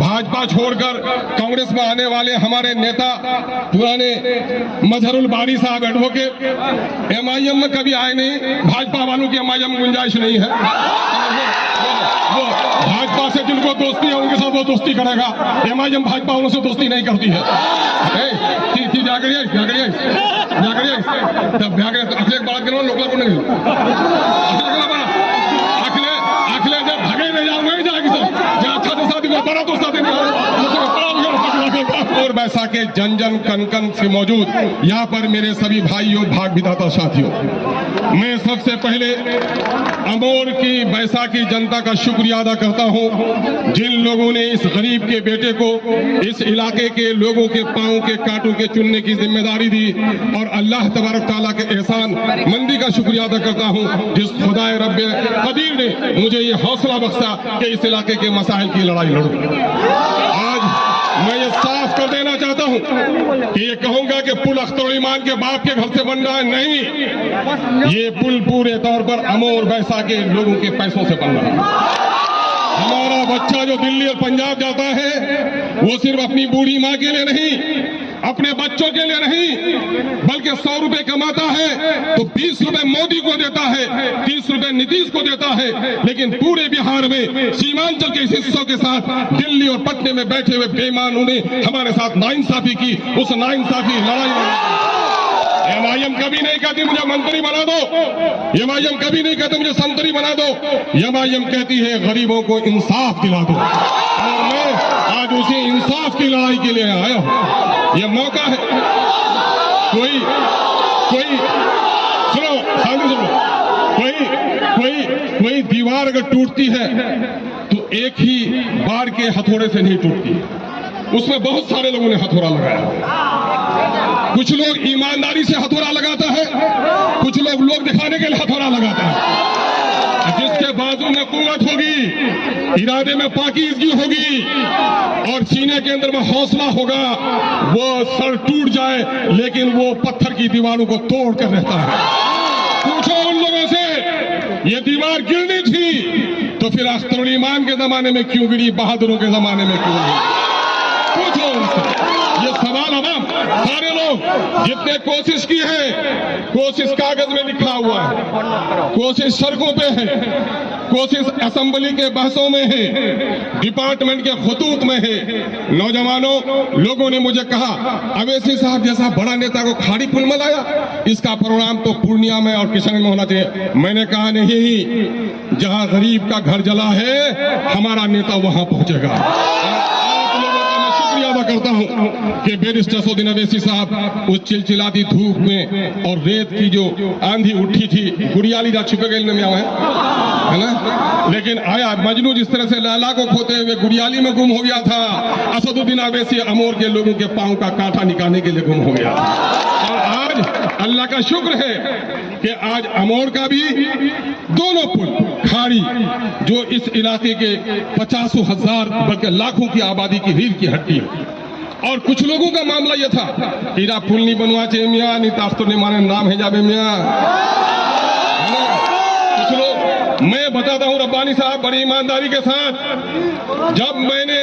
भाजपा छोड़कर कांग्रेस में आने वाले हमारे नेता पुराने मजहरुल बारी साहब एडवोकेट एमआईएम में कभी आए नहीं। भाजपा वालों की एमआईएम में गुंजाइश नहीं है। वो भाजपा से जिनको दोस्ती है उनके साथ वो दोस्ती करेगा। एमआईएम भाजपा वालों से दोस्ती नहीं करती है। अखिलेश बात करो लोग अखिले जब भगे नहीं जाओ नहीं जाएगी सर अच्छा तो शादी को बड़ा तो शादी और वैसा के जन जन कन कन से मौजूद यहाँ पर मेरे सभी भाइयों भाग विधाता साथियों, मैं सबसे पहले अमोर की बैसाखी जनता का शुक्रिया अदा करता हूँ जिन लोगों ने इस गरीब के बेटे को इस इलाके के लोगों के पांव के कांटों के चुनने की जिम्मेदारी दी और अल्लाह तबारक ताला के एहसान मंदी का शुक्रिया अदा करता हूँ जिस खुदाए रब्बे कदीर ने मुझे ये हौसला बख्शा कि इस इलाके के मसाइल की लड़ाई लड़ूं। आज मैं ये साफ कर देना चाहता हूं कि ये कहूंगा कि पुल अख्तर ईमान के बाप के घर से बन रहा है, नहीं, ये पुल पूरे तौर पर अमोर बैसा के लोगों के पैसों से बन रहा है। हमारा बच्चा जो दिल्ली और पंजाब जाता है वो सिर्फ अपनी बूढ़ी माँ के लिए नहीं, अपने बच्चों के लिए नहीं, बल्कि 100 रुपए कमाता है तो 20 रुपए मोदी को देता है, 30 रुपए नीतीश को देता है, लेकिन पूरे बिहार में सीमांचल के हिस्सों के साथ दिल्ली और पटने में बैठे हुए बेईमानों ने हमारे साथ नाइंसाफी की। उस नाइंसाफी लड़ाई एमआईएम कभी नहीं कहती मुझे मंत्री बना दो, एमआईएम कभी नहीं कहती मुझे संतरी बना दो, एमआईएम कहती है गरीबों को इंसाफ दिला दो। और मैं आज उसी इंसाफ की लड़ाई के लिए आया हूं। यह मौका है, कोई सुनो शांति सुनो, कोई दीवार अगर टूटती है तो एक ही बार के हथौड़े से नहीं टूटती, उसमें बहुत सारे लोगों ने हथौड़ा लगाया। कुछ लोग ईमानदारी से हथौड़ा लगाता है, कुछ लोग दिखाने के लिए हथौड़ा लगाता है। जिसके बाजू में कुव्वत होगी, इरादे में पाकीज़गी होगी और सीने के अंदर में हौसला होगा, वो सर टूट जाए लेकिन वो पत्थर की दीवारों को तोड़ कर रहता है। पूछो उन लोगों से ये दीवार गिरनी थी तो फिर अख्तर ईमान के जमाने में क्यों गिरी, बहादुरों के जमाने में क्यों गिरी? पूछो उनसे। ये सवाल अवाम सारे लोग जितने कोशिश की है, कोशिश कागज में लिखा हुआ है, कोशिश सड़कों पे है, कोशिश असेंबली के बहसों में है, डिपार्टमेंट के खतूत में है। नौजवानों लोगों ने मुझे कहा अवैसी साहब जैसा बड़ा नेता को खाड़ी पुल में लाया, इसका प्रोग्राम तो पूर्णिया में और किशनगंज में होना चाहिए। मैंने कहा नहीं, जहां गरीब का घर जला है हमारा नेता वहां पहुंचेगा। अदा करता हूं कि बैरिस्टर सऊदीन अवैसी साहब उस चिलचिलाती धूप में और रेत की जो आंधी उठी थी, गुड़ियाली ना छुपे गए में है ना, लेकिन आया मजनू जिस तरह से लैला को खोते हुए गुड़ियाली में गुम हो गया था, असदुद्दीन अवैसी अमोर के लोगों के पांव का कांटा निकालने के लिए गुम हो गया। और आज अल्लाह का शुक्र है कि आज अमोर का भी दोनों पुल खाड़ी जो इस इलाके के 50,000 बल्कि लाखों की आबादी की रीढ़ की हड्डी है। और कुछ लोगों का मामला यह था इरा पुल नहीं बनवा चाहिए मियाँ, नहीं ताफ्तो नहीं माने नाम है जाबे मियाँ। कुछ लोग, मैं बताता हूँ रब्बानी साहब बड़ी ईमानदारी के साथ, जब मैंने